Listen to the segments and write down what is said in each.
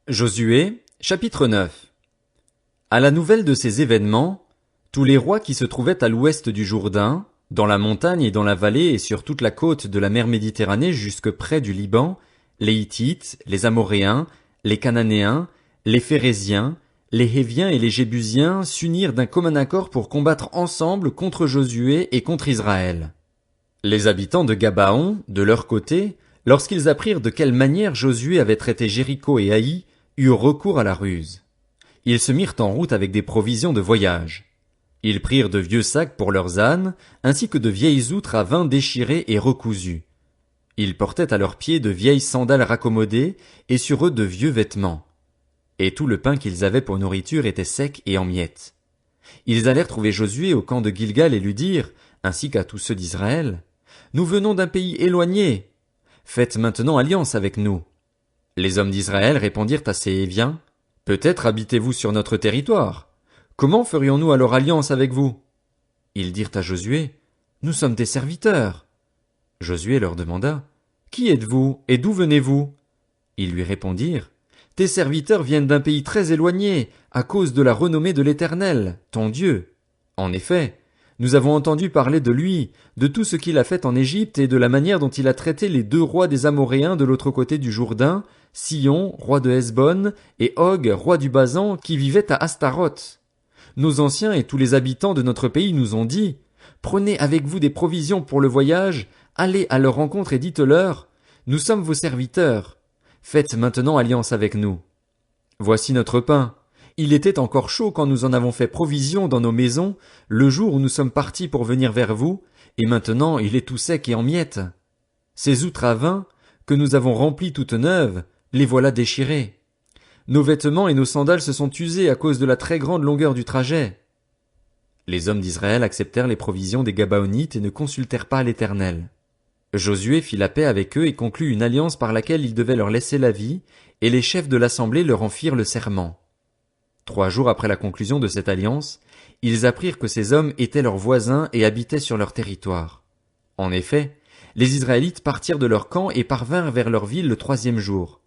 Josué, chapitre 9. À la nouvelle de ces événements, tous les rois qui se trouvaient à l'ouest du Jourdain, dans la montagne et dans la vallée et sur toute la côte de la mer Méditerranée jusque près du Liban, les Hittites, les Amoréens, les Cananéens, les Phéréziens, les Héviens et les Jébusiens s'unirent d'un commun accord pour combattre ensemble contre Josué et contre Israël. Les habitants de Gabaon, de leur côté, lorsqu'ils apprirent de quelle manière Josué avait traité Jéricho et Haï, eurent recours à la ruse. Ils se mirent en route avec des provisions de voyage. Ils prirent de vieux sacs pour leurs ânes, ainsi que de vieilles outres à vin déchirées et recousues. Ils portaient à leurs pieds de vieilles sandales raccommodées, et sur eux de vieux vêtements. Et tout le pain qu'ils avaient pour nourriture était sec et en miettes. Ils allèrent trouver Josué au camp de Gilgal et lui dirent, ainsi qu'à tous ceux d'Israël, « Nous venons d'un pays éloigné. Faites maintenant alliance avec nous. » Les hommes d'Israël répondirent à ces Héviens, « Peut-être habitez-vous sur notre territoire. Comment ferions-nous alors alliance avec vous? » Ils dirent à Josué, « Nous sommes tes serviteurs. » Josué leur demanda, « Qui êtes-vous et d'où venez-vous? » Ils lui répondirent, « Tes serviteurs viennent d'un pays très éloigné, à cause de la renommée de l'Éternel, ton Dieu. En effet, nous avons entendu parler de lui, de tout ce qu'il a fait en Égypte et de la manière dont il a traité les deux rois des Amoréens de l'autre côté du Jourdain, Sihon, roi de Hesbon, et Og, roi du Basan, qui vivait à Astaroth. Nos anciens et tous les habitants de notre pays nous ont dit, « Prenez avec vous des provisions pour le voyage, allez à leur rencontre et dites-leur, « Nous sommes vos serviteurs. Faites maintenant alliance avec nous. Voici notre pain. Il était encore chaud quand nous en avons fait provision dans nos maisons, le jour où nous sommes partis pour venir vers vous, et maintenant il est tout sec et en miettes. Ces outres à vin, que nous avons remplies toutes neuves, les voilà déchirées. Nos vêtements et nos sandales se sont usés à cause de la très grande longueur du trajet. » Les hommes d'Israël acceptèrent les provisions des Gabaonites et ne consultèrent pas l'Éternel. Josué fit la paix avec eux et conclut une alliance par laquelle il devait leur laisser la vie, et les chefs de l'assemblée leur en firent le serment. 3 jours après la conclusion de cette alliance, ils apprirent que ces hommes étaient leurs voisins et habitaient sur leur territoire. En effet, les Israélites partirent de leur camp et parvinrent vers leur ville le 3e jour.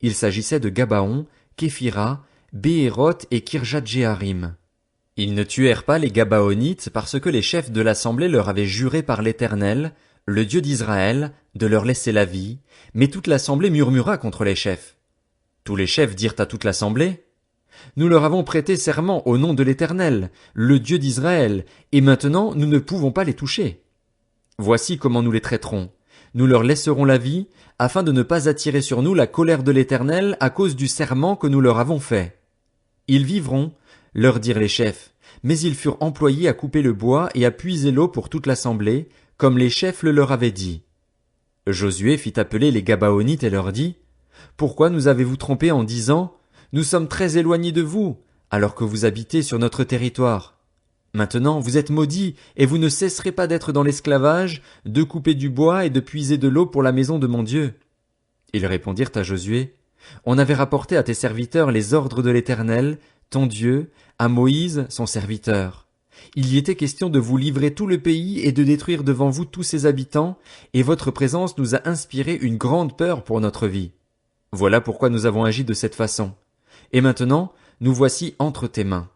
Il s'agissait de Gabaon, Képhira, Béhéroth et Kirjat-Jéarim. Ils ne tuèrent pas les Gabaonites parce que les chefs de l'assemblée leur avaient juré par l'Éternel, le Dieu d'Israël, de leur laisser la vie, mais toute l'assemblée murmura contre les chefs. Tous les chefs dirent à toute l'assemblée, « Nous leur avons prêté serment au nom de l'Éternel, le Dieu d'Israël, et maintenant nous ne pouvons pas les toucher. Voici comment nous les traiterons. Nous leur laisserons la vie, afin de ne pas attirer sur nous la colère de l'Éternel à cause du serment que nous leur avons fait. Ils vivront, leur dirent les chefs, mais ils furent employés à couper le bois et à puiser l'eau pour toute l'assemblée, comme les chefs le leur avaient dit. Josué fit appeler les Gabaonites et leur dit, « Pourquoi nous avez-vous trompés en disant, « Nous sommes très éloignés de vous, alors que vous habitez sur notre territoire. Maintenant vous êtes maudits, et vous ne cesserez pas d'être dans l'esclavage, de couper du bois et de puiser de l'eau pour la maison de mon Dieu. » Ils répondirent à Josué, « On avait rapporté à tes serviteurs les ordres de l'Éternel, ton Dieu, à Moïse, son serviteur. Il y était question de vous livrer tout le pays et de détruire devant vous tous ses habitants, et votre présence nous a inspiré une grande peur pour notre vie. Voilà pourquoi nous avons agi de cette façon. Et maintenant, nous voici entre tes mains.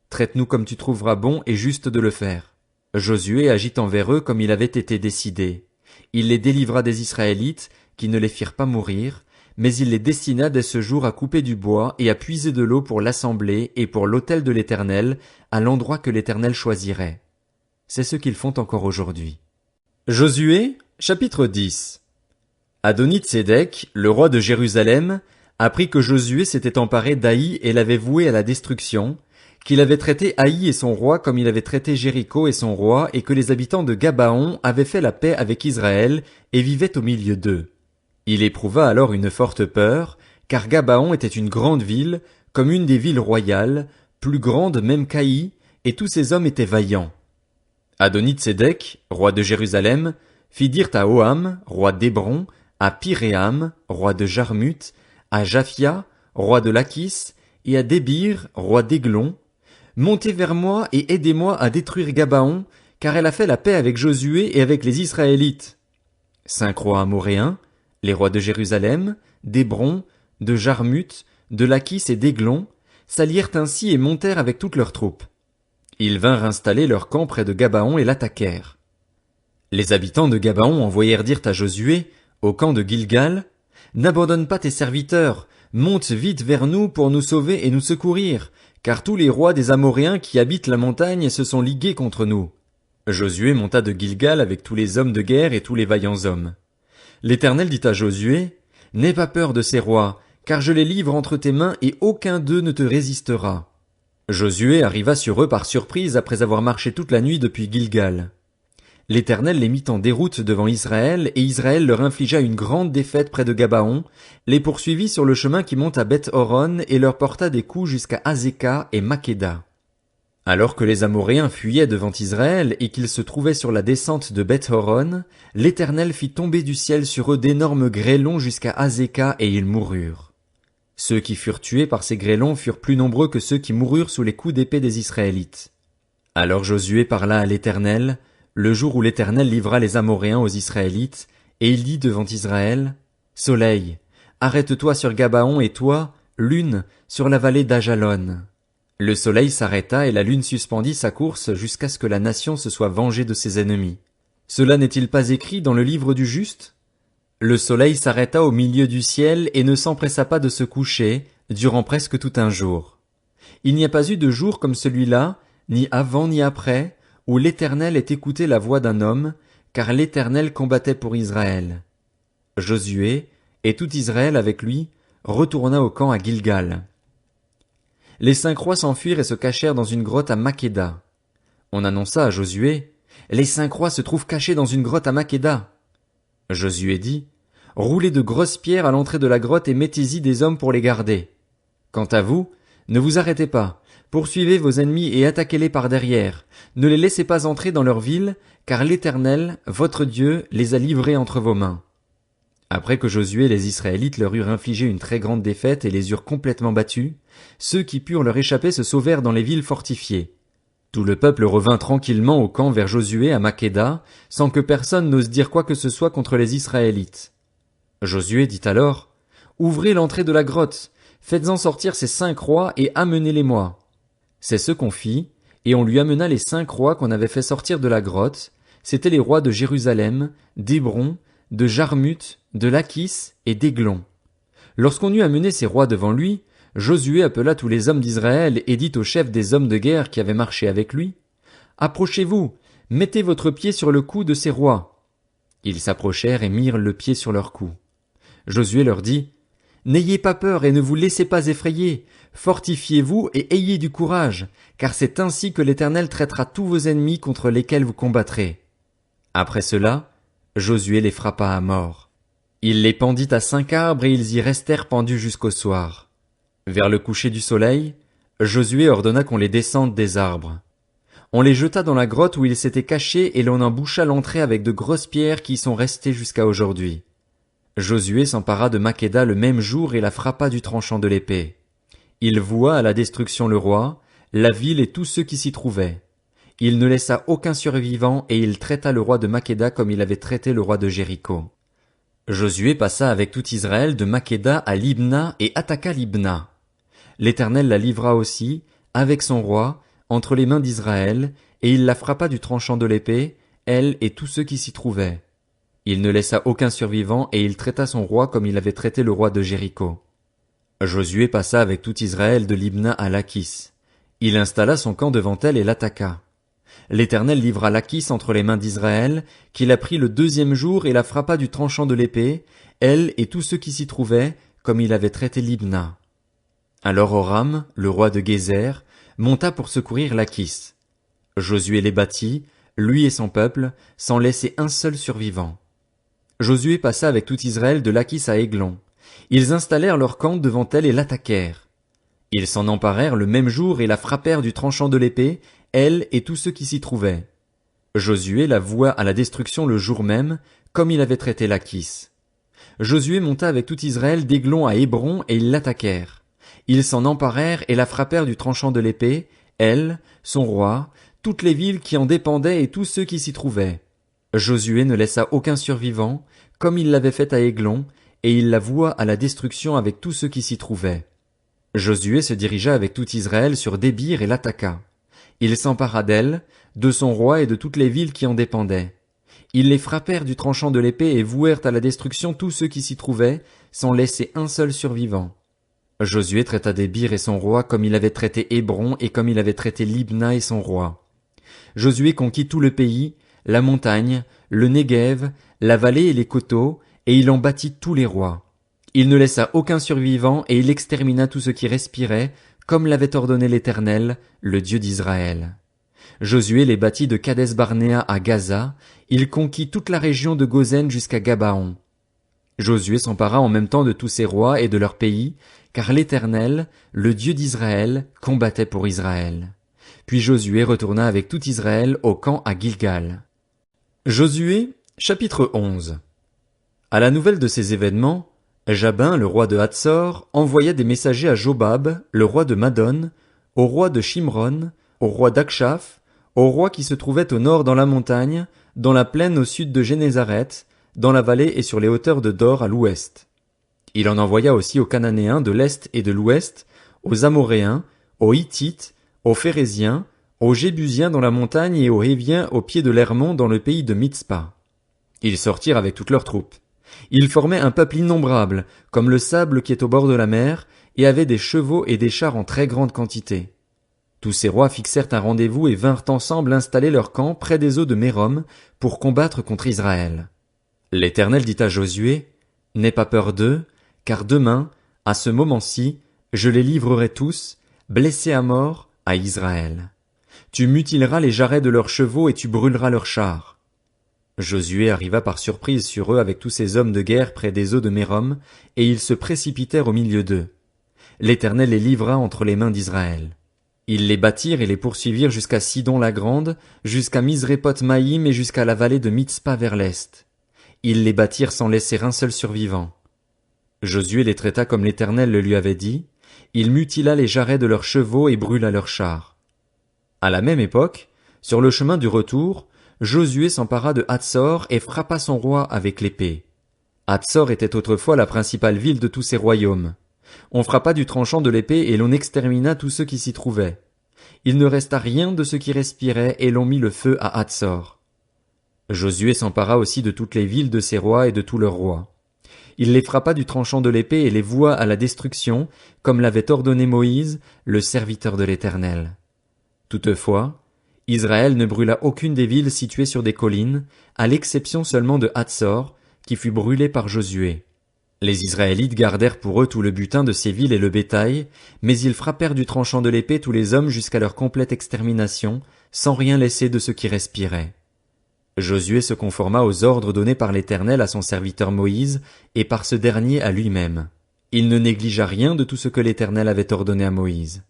Traite-nous comme tu trouveras bon et juste de le faire. » Josué agit envers eux comme il avait été décidé. Il les délivra des Israélites, qui ne les firent pas mourir, mais il les destina dès ce jour à couper du bois et à puiser de l'eau pour l'assemblée et pour l'autel de l'Éternel, à l'endroit que l'Éternel choisirait. C'est ce qu'ils font encore aujourd'hui. Josué, chapitre 10. Adonit-Sédec, le roi de Jérusalem, apprit que Josué s'était emparé d'Haï et l'avait voué à la destruction, qu'il avait traité Haï et son roi comme il avait traité Jéricho et son roi, et que les habitants de Gabaon avaient fait la paix avec Israël et vivaient au milieu d'eux. Il éprouva alors une forte peur, car Gabaon était une grande ville, comme une des villes royales, plus grande même qu'Haï, et tous ses hommes étaient vaillants. Adonit-Sédec, roi de Jérusalem, fit dire à Oham, roi d'Hébron, à Piréam, roi de Jarmuth, à Japhia, roi de Lachis, et à Débir, roi d'Aiglon, « Montez vers moi et aidez-moi à détruire Gabaon, car elle a fait la paix avec Josué et avec les Israélites. » 5 rois amoréens, les rois de Jérusalem, d'Hébron, de Jarmuth, de Lachis et d'Aiglon, s'allièrent ainsi et montèrent avec toutes leurs troupes. Ils vinrent installer leur camp près de Gabaon et l'attaquèrent. Les habitants de Gabaon envoyèrent dire à Josué, au camp de Gilgal, « N'abandonne pas tes serviteurs, monte vite vers nous pour nous sauver et nous secourir, car tous les rois des Amoréens qui habitent la montagne se sont ligués contre nous. » Josué monta de Gilgal avec tous les hommes de guerre et tous les vaillants hommes. L'Éternel dit à Josué, « N'aie pas peur de ces rois, car je les livre entre tes mains et aucun d'eux ne te résistera. » Josué arriva sur eux par surprise après avoir marché toute la nuit depuis Gilgal. L'Éternel les mit en déroute devant Israël, et Israël leur infligea une grande défaite près de Gabaon, les poursuivit sur le chemin qui monte à Beth-Horon et leur porta des coups jusqu'à Azéka et Makeda. Alors que les Amoréens fuyaient devant Israël et qu'ils se trouvaient sur la descente de Beth-Horon, l'Éternel fit tomber du ciel sur eux d'énormes grêlons jusqu'à Azéka et ils moururent. Ceux qui furent tués par ces grêlons furent plus nombreux que ceux qui moururent sous les coups d'épée des Israélites. Alors Josué parla à l'Éternel, le jour où l'Éternel livra les Amoréens aux Israélites, et il dit devant Israël, « Soleil, arrête-toi sur Gabaon et toi, lune, sur la vallée d'Ajalon. » Le soleil s'arrêta et la lune suspendit sa course jusqu'à ce que la nation se soit vengée de ses ennemis. Cela n'est-il pas écrit dans le livre du juste? Le soleil s'arrêta au milieu du ciel et ne s'empressa pas de se coucher, durant presque tout un jour. Il n'y a pas eu de jour comme celui-là, ni avant ni après, où l'Éternel ait écouté la voix d'un homme, car l'Éternel combattait pour Israël. Josué, et tout Israël avec lui, retourna au camp à Gilgal. Les 5 rois s'enfuirent et se cachèrent dans une grotte à Makeda. On annonça à Josué, « Les 5 rois se trouvent cachés dans une grotte à Makeda. » Josué dit, « Roulez de grosses pierres à l'entrée de la grotte et mettez-y des hommes pour les garder. Quant à vous, ne vous arrêtez pas, poursuivez vos ennemis et attaquez-les par derrière. Ne les laissez pas entrer dans leur ville, car l'Éternel, votre Dieu, les a livrés entre vos mains. » Après que Josué et les Israélites leur eurent infligé une très grande défaite et les eurent complètement battus, ceux qui purent leur échapper se sauvèrent dans les villes fortifiées. Tout le peuple revint tranquillement au camp vers Josué à Makeda, sans que personne n'ose dire quoi que ce soit contre les Israélites. Josué dit alors, « Ouvrez l'entrée de la grotte, faites-en sortir ces 5 rois et amenez-les-moi. » C'est ce qu'on fit, et on lui amena les 5 rois qu'on avait fait sortir de la grotte, c'étaient les rois de Jérusalem, d'Hébron, de Jarmuth, de Lachis et d'Aiglon. Lorsqu'on eut amené ces rois devant lui, Josué appela tous les hommes d'Israël et dit aux chefs des hommes de guerre qui avaient marché avec lui, « Approchez-vous, mettez votre pied sur le cou de ces rois. » Ils s'approchèrent et mirent le pied sur leur cou. Josué leur dit, « N'ayez pas peur et ne vous laissez pas effrayer, fortifiez-vous et ayez du courage, car c'est ainsi que l'Éternel traitera tous vos ennemis contre lesquels vous combattrez. » Après cela, Josué les frappa à mort. Il les pendit à 5 arbres et ils y restèrent pendus jusqu'au soir. Vers le coucher du soleil, Josué ordonna qu'on les descende des arbres. On les jeta dans la grotte où ils s'étaient cachés et l'on en boucha l'entrée avec de grosses pierres qui y sont restées jusqu'à aujourd'hui. Josué s'empara de Makeda le même jour et la frappa du tranchant de l'épée. Il voua à la destruction le roi, la ville et tous ceux qui s'y trouvaient. Il ne laissa aucun survivant et il traita le roi de Makeda comme il avait traité le roi de Jéricho. Josué passa avec tout Israël de Makeda à Libna et attaqua Libna. L'Éternel la livra aussi, avec son roi, entre les mains d'Israël, et il la frappa du tranchant de l'épée, elle et tous ceux qui s'y trouvaient. Il ne laissa aucun survivant et il traita son roi comme il avait traité le roi de Jéricho. Josué passa avec tout Israël de Libna à Lachis. Il installa son camp devant elle et l'attaqua. L'Éternel livra Lachis entre les mains d'Israël, qui la prit le 2e jour et la frappa du tranchant de l'épée, elle et tous ceux qui s'y trouvaient, comme il avait traité Libna. Alors Horam, le roi de Gézer, monta pour secourir Lachis. Josué les battit, lui et son peuple, sans laisser un seul survivant. Josué passa avec tout Israël de Lachis à Aiglon. Ils installèrent leur camp devant elle et l'attaquèrent. Ils s'en emparèrent le même jour et la frappèrent du tranchant de l'épée, elle et tous ceux qui s'y trouvaient. Josué la voua à la destruction le jour même, comme il avait traité Lachis. Josué monta avec tout Israël d'Aiglon à Hébron et ils l'attaquèrent. Ils s'en emparèrent et la frappèrent du tranchant de l'épée, elle, son roi, toutes les villes qui en dépendaient et tous ceux qui s'y trouvaient. Josué ne laissa aucun survivant, comme il l'avait fait à Aiglon, et il la voua à la destruction avec tous ceux qui s'y trouvaient. Josué se dirigea avec tout Israël sur Débir et l'attaqua. Il s'empara d'elle, de son roi et de toutes les villes qui en dépendaient. Ils les frappèrent du tranchant de l'épée et vouèrent à la destruction tous ceux qui s'y trouvaient, sans laisser un seul survivant. Josué traita Débir et son roi comme il avait traité Hébron et comme il avait traité Libna et son roi. Josué conquit tout le pays, la montagne, le Néguev, la vallée et les coteaux, et il en bâtit tous les rois. Il ne laissa aucun survivant et il extermina tout ce qui respirait, comme l'avait ordonné l'Éternel, le Dieu d'Israël. Josué les bâtit de Kadès-Barnéa à Gaza, il conquit toute la région de Gozen jusqu'à Gabaon. Josué s'empara en même temps de tous ses rois et de leur pays, car l'Éternel, le Dieu d'Israël, combattait pour Israël. Puis Josué retourna avec tout Israël au camp à Gilgal. Josué, chapitre 11. À la nouvelle de ces événements, Jabin, le roi de Hatsor, envoya des messagers à Jobab, le roi de Madon, au roi de Shimron, au roi d'Akshaph, au roi qui se trouvait au nord dans la montagne, dans la plaine au sud de Génézaret, dans la vallée et sur les hauteurs de Dor à l'ouest. Il en envoya aussi aux Cananéens de l'est et de l'ouest, aux Amoréens, aux Hittites, aux Phéréziens, aux Jébusiens dans la montagne et aux Héviens au pied de l'Hermon dans le pays de Mitzpa. Ils sortirent avec toutes leurs troupes. Ils formaient un peuple innombrable, comme le sable qui est au bord de la mer, et avaient des chevaux et des chars en très grande quantité. Tous ces rois fixèrent un rendez-vous et vinrent ensemble installer leur camp près des eaux de Mérom pour combattre contre Israël. L'Éternel dit à Josué, « N'aie pas peur d'eux, car demain, à ce moment-ci, je les livrerai tous, blessés à mort, à Israël. Tu mutileras les jarrets de leurs chevaux et tu brûleras leurs chars. » Josué arriva par surprise sur eux avec tous ses hommes de guerre près des eaux de Mérom, et ils se précipitèrent au milieu d'eux. L'Éternel les livra entre les mains d'Israël. Ils les battirent et les poursuivirent jusqu'à Sidon-la-Grande, jusqu'à Misréphoth-Maïm et jusqu'à la vallée de Mitzpa vers l'est. Ils les battirent sans laisser un seul survivant. Josué les traita comme l'Éternel le lui avait dit, il mutila les jarrets de leurs chevaux et brûla leurs chars. À la même époque, sur le chemin du retour, Josué s'empara de Hatsor et frappa son roi avec l'épée. Hatsor était autrefois la principale ville de tous ses royaumes. On frappa du tranchant de l'épée et l'on extermina tous ceux qui s'y trouvaient. Il ne resta rien de ceux qui respiraient et l'on mit le feu à Hatsor. Josué s'empara aussi de toutes les villes de ses rois et de tous leurs rois. Il les frappa du tranchant de l'épée et les voua à la destruction, comme l'avait ordonné Moïse, le serviteur de l'Éternel. Toutefois, Israël ne brûla aucune des villes situées sur des collines, à l'exception seulement de Hatsor, qui fut brûlée par Josué. Les Israélites gardèrent pour eux tout le butin de ces villes et le bétail, mais ils frappèrent du tranchant de l'épée tous les hommes jusqu'à leur complète extermination, sans rien laisser de ce qui respirait. Josué se conforma aux ordres donnés par l'Éternel à son serviteur Moïse, et par ce dernier à lui-même. Il ne négligea rien de tout ce que l'Éternel avait ordonné à Moïse.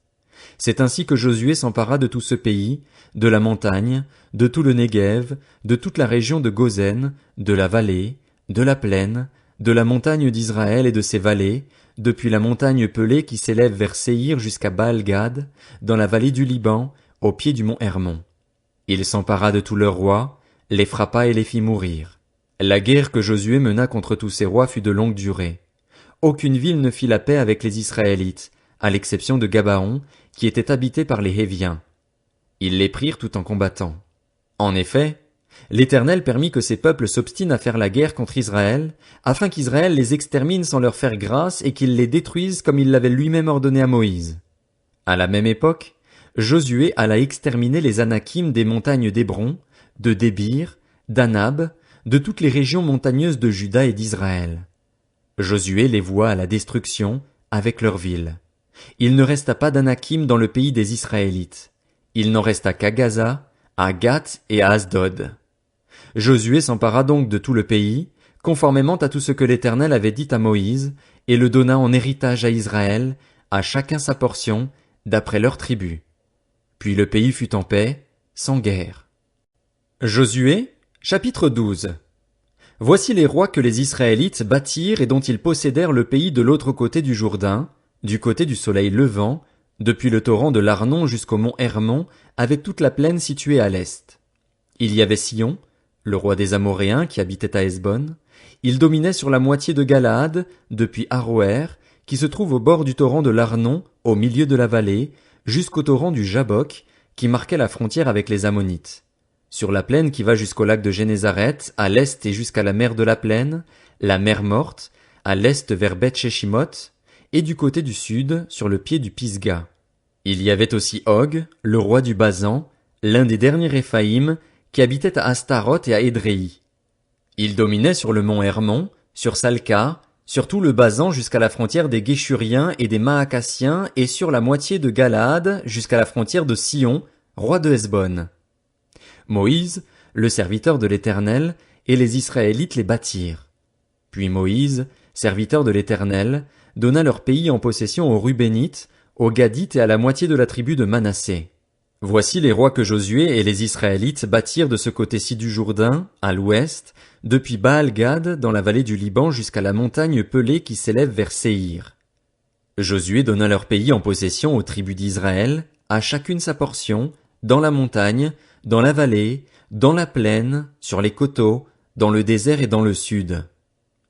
C'est ainsi que Josué s'empara de tout ce pays, de la montagne, de tout le Néguev, de toute la région de Gozen, de la vallée, de la plaine, de la montagne d'Israël et de ses vallées, depuis la montagne pelée qui s'élève vers Séhir jusqu'à Baal-Gad, dans la vallée du Liban, au pied du mont Hermon. Il s'empara de tous leurs rois, les frappa et les fit mourir. La guerre que Josué mena contre tous ces rois fut de longue durée. Aucune ville ne fit la paix avec les Israélites, à l'exception de Gabaon, qui était habité par les Héviens. Ils les prirent tout en combattant. En effet, l'Éternel permit que ces peuples s'obstinent à faire la guerre contre Israël, afin qu'Israël les extermine sans leur faire grâce et qu'il les détruise comme il l'avait lui-même ordonné à Moïse. À la même époque, Josué alla exterminer les Anakim des montagnes d'Hébron, de Débir, d'Anab, de toutes les régions montagneuses de Juda et d'Israël. Josué les voua à la destruction, avec leurs villes. Il ne resta pas d'Anakim dans le pays des Israélites. Il n'en resta qu'à Gaza, à Gath et à Asdod. Josué s'empara donc de tout le pays, conformément à tout ce que l'Éternel avait dit à Moïse, et le donna en héritage à Israël, à chacun sa portion, d'après leur tribu. Puis le pays fut en paix, sans guerre. Josué, chapitre 12. Voici les rois que les Israélites bâtirent et dont ils possédèrent le pays de l'autre côté du Jourdain, du côté du soleil levant, depuis le torrent de l'Arnon jusqu'au mont Hermon, avec toute la plaine située à l'est. Il y avait Sion, le roi des Amoréens qui habitait à Hesbon. Il dominait sur la moitié de Galaad, depuis Aroër, qui se trouve au bord du torrent de l'Arnon, au milieu de la vallée, jusqu'au torrent du Jabbok, qui marquait la frontière avec les Ammonites. Sur la plaine qui va jusqu'au lac de Génézareth, à l'est et jusqu'à la mer de la plaine, la mer Morte, à l'est vers Beth-Sheshimoth, et du côté du sud, sur le pied du Pisga. Il y avait aussi Og, le roi du Basan, l'un des derniers Réphaïm, qui habitait à Astaroth et à Édréi. Il dominait sur le mont Hermon, sur Salca, sur tout le Basan jusqu'à la frontière des Guéshuriens et des Maacassiens et sur la moitié de Galaad jusqu'à la frontière de Sion, roi de Hesbon. Moïse, le serviteur de l'Éternel, et les Israélites les bâtirent. Puis Moïse, serviteur de l'Éternel, donna leur pays en possession aux Rubénites, aux Gadites et à la moitié de la tribu de Manassé. Voici les rois que Josué et les Israélites bâtirent de ce côté-ci du Jourdain, à l'ouest, depuis Baal-Gad dans la vallée du Liban jusqu'à la montagne pelée qui s'élève vers Séhir. Josué donna leur pays en possession aux tribus d'Israël, à chacune sa portion, dans la montagne, dans la vallée, dans la plaine, sur les coteaux, dans le désert et dans le sud.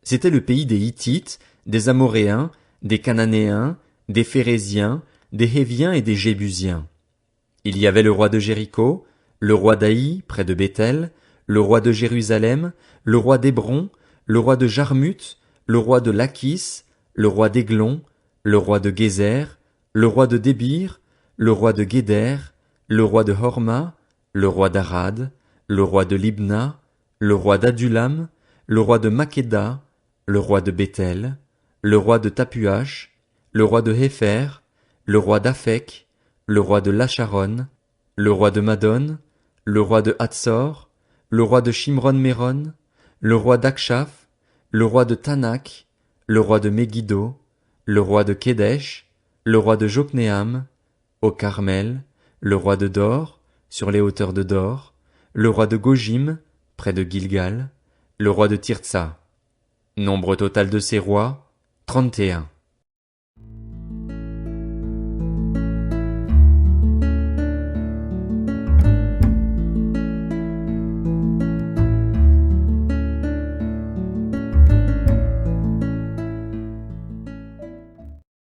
C'était le pays des Hittites, des Amoréens, des Cananéens, des Phéréziens, des Héviens et des Jébusiens. Il y avait le roi de Jéricho, le roi d'Aï, près de Béthel, le roi de Jérusalem, le roi d'Hébron, le roi de Jarmuth, le roi de Lachis, le roi d'Aiglon, le roi de Gézer, le roi de Débir, le roi de Guéder, le roi de Horma, le roi d'Arad, le roi de Libna, le roi d'Adulam, le roi de Makeda, le roi de Béthel, le roi de Tapuach, le roi de Hépher, le roi d'Aphek, le roi de Lacharon, le roi de Madon, le roi de Hatsor, le roi de Shimron-Méron, le roi d'Akshaph, le roi de Tanak, le roi de Megiddo, le roi de Kédesh, le roi de Joknéam, au Carmel, le roi de Dor, sur les hauteurs de Dor, le roi de Gojim, près de Gilgal, le roi de Tirtsa. Nombre total de ces rois, 31.